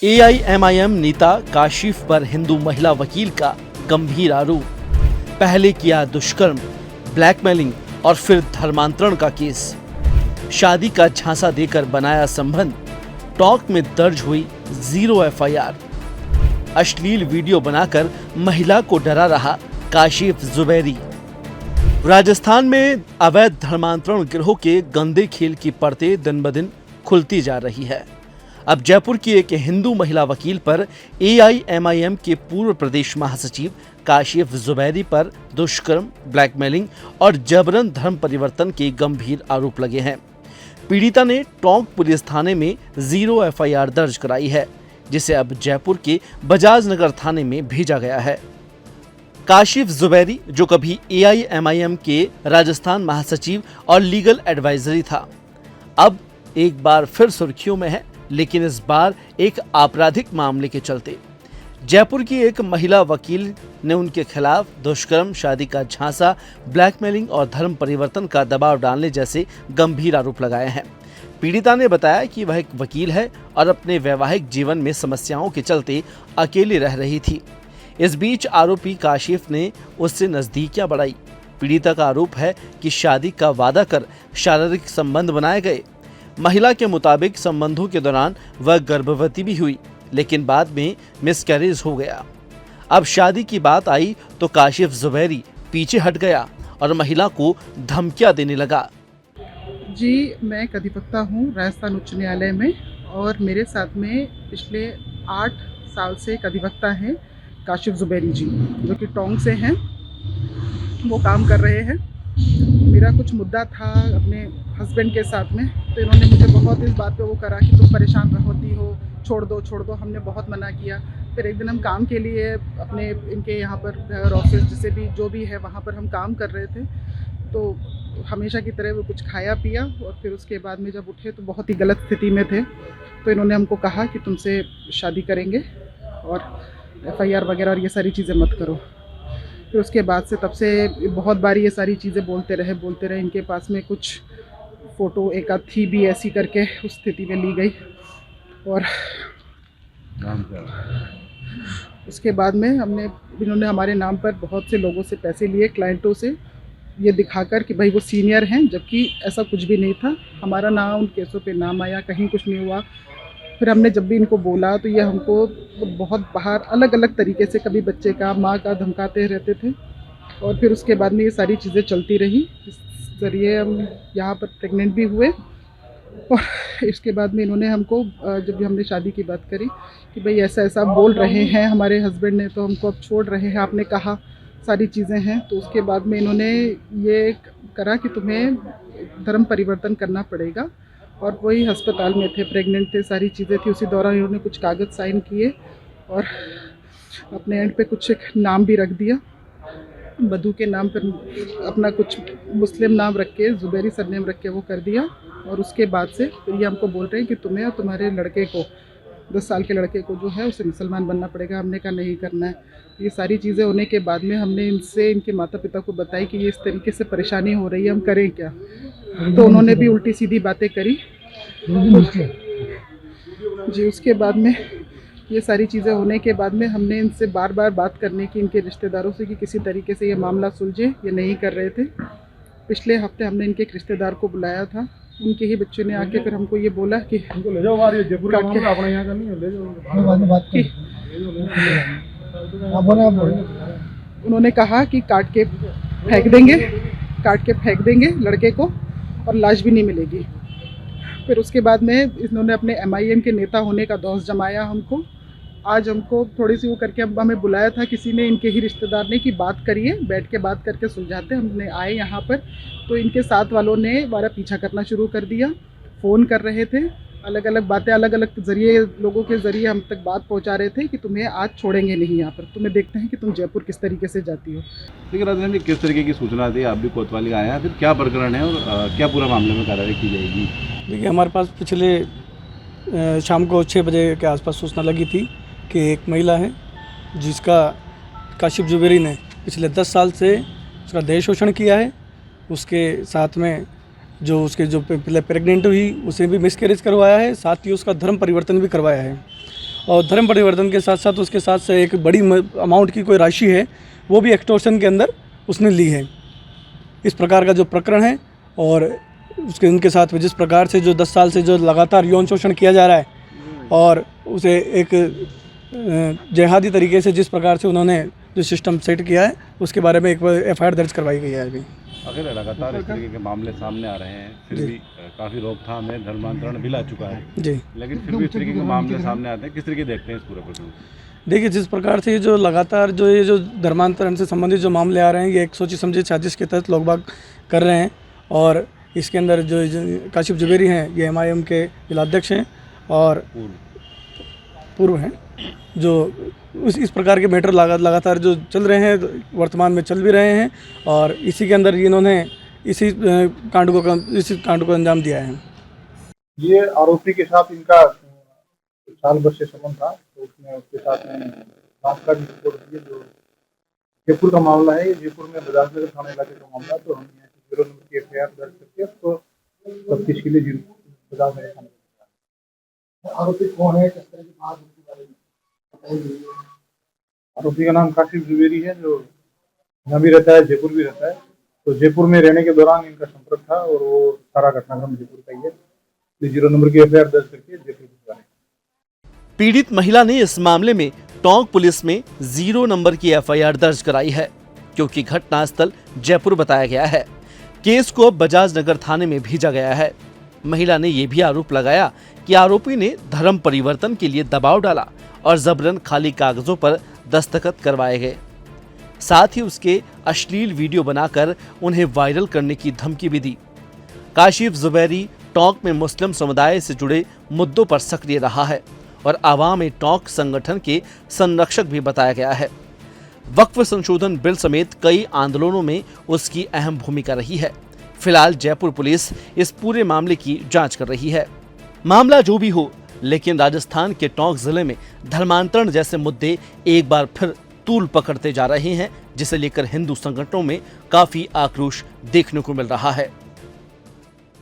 AIMIM नेता काशिफ पर हिंदू महिला वकील का गंभीर आरोप। पहले किया दुष्कर्म, ब्लैकमेलिंग और फिर धर्मांतरण का केस। शादी का झांसा देकर बनाया संबंध। टॉक में दर्ज हुई 0 एफआईआर। अश्लील वीडियो बनाकर महिला को डरा रहा काशिफ जुबैरी। राजस्थान में अवैध धर्मांतरण गिरोह के गंदे खेल की परतें दिन ब दिन खुलती जा रही है। अब जयपुर की एक हिंदू महिला वकील पर एआईएमआईएम के पूर्व प्रदेश महासचिव काशिफ जुबैरी पर दुष्कर्म, ब्लैकमेलिंग और जबरन धर्म परिवर्तन के गंभीर आरोप लगे हैं। पीड़िता ने टोंक पुलिस थाने में 0 एफआईआर दर्ज कराई है, जिसे अब जयपुर के बजाज नगर थाने में भेजा गया है। काशिफ जुबैरी, जो कभी एआईएमआईएम के राजस्थान महासचिव और लीगल एडवाइजरी था, अब एक बार फिर सुर्खियों में है, लेकिन इस बार एक आपराधिक मामले के चलते। जयपुर की एक महिला वकील ने उनके खिलाफ दुष्कर्म, शादी का झांसा, ब्लैकमेलिंग और धर्म परिवर्तन का दबाव डालने जैसे गंभीर आरोप लगाए हैं। पीड़िता ने बताया कि वह एक वकील है और अपने वैवाहिक जीवन में समस्याओं के चलते अकेली रह रही थी। इस बीच आरोपी काशिफ ने उससे नजदीकियां बढ़ाई। पीड़िता का आरोप है कि शादी का वादा कर शारीरिक संबंध बनाए गए। महिला के मुताबिक संबंधों के दौरान वह गर्भवती भी हुई, लेकिन बाद में मिसकैरेज हो गया। अब शादी की बात आई तो काशिफ जुबैरी पीछे हट गया और महिला को धमकियां देने लगा। जी, मैं एक अधिवक्ता हूँ राजस्थान उच्च न्यायालय में, और मेरे साथ में पिछले 8 साल से एक अधिवक्ता हैं काशिफ जुबैरी जी, जो कि टोंक से हैं। वो काम कर रहे हैं। मेरा कुछ मुद्दा था अपने हस्बैंड के साथ में, तो इन्होंने मुझे बहुत इस बात पे वो करा कि तुम परेशान होती हो, छोड़ दो। हमने बहुत मना किया। फिर एक दिन हम काम के लिए अपने इनके यहाँ पर ऑफिस जैसे भी जो भी है वहाँ पर हम काम कर रहे थे, तो हमेशा की तरह वो कुछ खाया पिया, और फिर उसके बाद में जब उठे तो बहुत ही गलत स्थिति में थे। तो इन्होंने हमको कहा कि तुमसे शादी करेंगे और एफआईआर वगैरह और ये सारी चीज़ें मत करो। फिर उसके बाद से तब से बहुत बार ये सारी चीज़ें बोलते रहे। इनके पास में कुछ फ़ोटो एक आध थी भी ऐसी करके उस स्थिति में ली गई, और उसके बाद में इन्होंने हमारे नाम पर बहुत से लोगों से पैसे लिए, क्लाइंटों से, ये दिखाकर कि भाई वो सीनियर हैं, जबकि ऐसा कुछ भी नहीं था। हमारा नाम उन केसों पे नाम आया, कहीं कुछ नहीं हुआ। फिर हमने जब भी इनको बोला तो ये हमको बहुत बाहर अलग अलग तरीके से, कभी बच्चे का, माँ का धमकाते रहते थे। और फिर उसके बाद में ये सारी चीज़ें चलती रही। इस ज़रिए हम यहाँ पर प्रेग्नेंट भी हुए, और इसके बाद में इन्होंने हमको जब भी हमने शादी की बात करी कि भाई ऐसा ऐसा बोल रहे हैं हमारे हस्बैंड ने, तो हमको अब छोड़ रहे हैं, आपने कहा सारी चीज़ें हैं। तो उसके बाद में इन्होंने ये करा कि तुम्हें धर्म परिवर्तन करना पड़ेगा, और वही अस्पताल में थे, प्रेग्नेंट थे, सारी चीज़ें थी। उसी दौरान इन्होंने कुछ कागज़ साइन किए और अपने एंड पे कुछ एक नाम भी रख दिया, बधू के नाम पर अपना कुछ मुस्लिम नाम रख के, जुबैरी सरनेम रख के वो कर दिया। और उसके बाद से फिर ये हमको बोल रहे हैं कि तुम्हें और तुम्हारे लड़के को, 10 साल के लड़के को जो है उसे मुसलमान बनना पड़ेगा। हमने कहा नहीं करना है। ये सारी चीज़ें होने के बाद में हमने इनके माता पिता को बताई कि ये इस तरीके से परेशानी हो रही है, हम करें क्या। तो उन्होंने भी उल्टी सीधी बातें करी जी। उसके बाद में ये सारी चीज़ें होने के बाद में हमने इनसे बार बार बात करने की, इनके रिश्तेदारों से, कि किसी तरीके से ये मामला सुलझे। ये नहीं कर रहे थे। पिछले हफ्ते हमने इनके एक रिश्तेदार को बुलाया था, उनके ही बच्चे ने आके फिर हमको ये बोला कि उन्होंने कहा कि काट के फेंक देंगे लड़के को, और लाश भी नहीं मिलेगी। फिर उसके बाद में इन्होंने अपने एमआईएम के नेता होने का दोष जमाया हमको। आज हमको थोड़ी सी वो करके अब हमें बुलाया था किसी ने, इनके ही रिश्तेदार ने, कि बात करिए, बैठ के बात करके सुलझाते। हमने आए यहाँ पर, तो इनके साथ वालों ने हमारा पीछा करना शुरू कर दिया। फ़ोन कर रहे थे, अलग अलग बातें, अलग अलग जरिए, लोगों के ज़रिए हम तक बात पहुँचा रहे थे कि तुम्हें आज छोड़ेंगे नहीं यहाँ पर, तुम्हें देखते हैं कि तुम जयपुर किस तरीके से जाती हो। लेकिन राजस्थान जी, किस तरीके की सूचना दी, आप भी कोतवाली आए हैं, फिर क्या प्रकरण है और क्या पूरा मामले में कार्रवाई की जाएगी? देखिए, हमारे पास पिछले शाम को 6 बजे के आसपास सूचना लगी थी कि एक महिला है जिसका काशिफ जुबैरी ने पिछले 10 साल से उसका देह शोषण किया है। उसके साथ में जो पहले प्रेग्नेंट हुई उसे भी मिसकैरेज करवाया है, साथ ही उसका धर्म परिवर्तन भी करवाया है। और धर्म परिवर्तन के साथ साथ उसके साथ से एक बड़ी अमाउंट की कोई राशि है वो भी एक्सटॉर्शन के अंदर उसने ली है। इस प्रकार का जो प्रकरण है और उसके उनके साथ जिस प्रकार से जो 10 साल से जो लगातार यौन शोषण किया जा रहा है और उसे एक जिहादी तरीके से जिस प्रकार से उन्होंने जो सिस्टम सेट किया है उसके बारे में एक FIR दर्ज करवाई गई है। अभी अगर लगातार इस तरीके के मामले सामने आ रहे हैं, फिर भी काफ़ी रोकथाम है, धर्मांतरण भी ला चुका है जी, लेकिन फिर भी इस तरीके के मामले सामने आते हैं, किस तरीके देखते हैं इस पूरे प्रकरण को? देखिए जिस प्रकार से जो लगातार जो ये जो धर्मांतरण से संबंधित जो मामले आ रहे हैं ये एक सोची समझी साजिश के तहत लोग बाग कर रहे हैं और इसके अंदर जो काशिफ जुबेरी हैं ये MIM के जिलाध्यक्ष हैं और पूर्व हैं जो इस प्रकार के मैटर लगातार जो चल रहे हैं वर्तमान में चल भी रहे हैं और इसी के अंदर इन्होंने इसी कांड को अंजाम दिया है। ये आरोपी के साथ इनका साल भर से संबंध था, तो उसने उसके साथ में जांच का भी रिपोर्ट दी है। जो जयपुर का मामला है, ये जयपुर में बजाजनगर थाना इलाके का मामला, तो हमने 0 नंबर की FIR दर्ज करके उसको तफ्तीश के लिए बजाजनगर थाना। आरोपी कौन है, किस तरह की बात उनके बारे में बताइए। आरोपी का नाम काशिफ जुबेरी है, जो यहाँ भी रहता है, जयपुर भी रहता है। तो जयपुर में रहने के दौरान इनका संपर्क था और वो सारा घटनाक्रम जयपुर का ही है। 0 नंबर की FIR दर्ज करके जयपुर भिजवाने। पीड़ित महिला ने इस मामले में टोंक पुलिस में 0 नंबर की FIR दर्ज कराई है क्योंकि घटनास्थल जयपुर बताया गया है। केस को बजाज नगर थाने में भेजा गया है। महिला ने यह भी आरोप लगाया कि आरोपी ने धर्म परिवर्तन के लिए दबाव डाला और जबरन खाली कागजों पर दस्तखत करवाए गए। साथ ही उसके अश्लील वीडियो बनाकर उन्हें वायरल करने की धमकी भी दी। काशिफ जुबैरी टोंक में मुस्लिम समुदाय से जुड़े मुद्दों पर सक्रिय रहा है और आवाम टोंक संगठन के संरक्षक भी बताया गया है। वक्फ संशोधन बिल समेत कई आंदोलनों में उसकी अहम भूमिका रही है। फिलहाल जयपुर पुलिस इस पूरे मामले की जांच कर रही है। मामला जो भी हो, लेकिन राजस्थान के टोंक जिले में धर्मांतरण जैसे मुद्दे एक बार फिर तूल पकड़ते जा रहे हैं, जिसे लेकर हिंदू संगठनों में काफी आक्रोश देखने को मिल रहा है।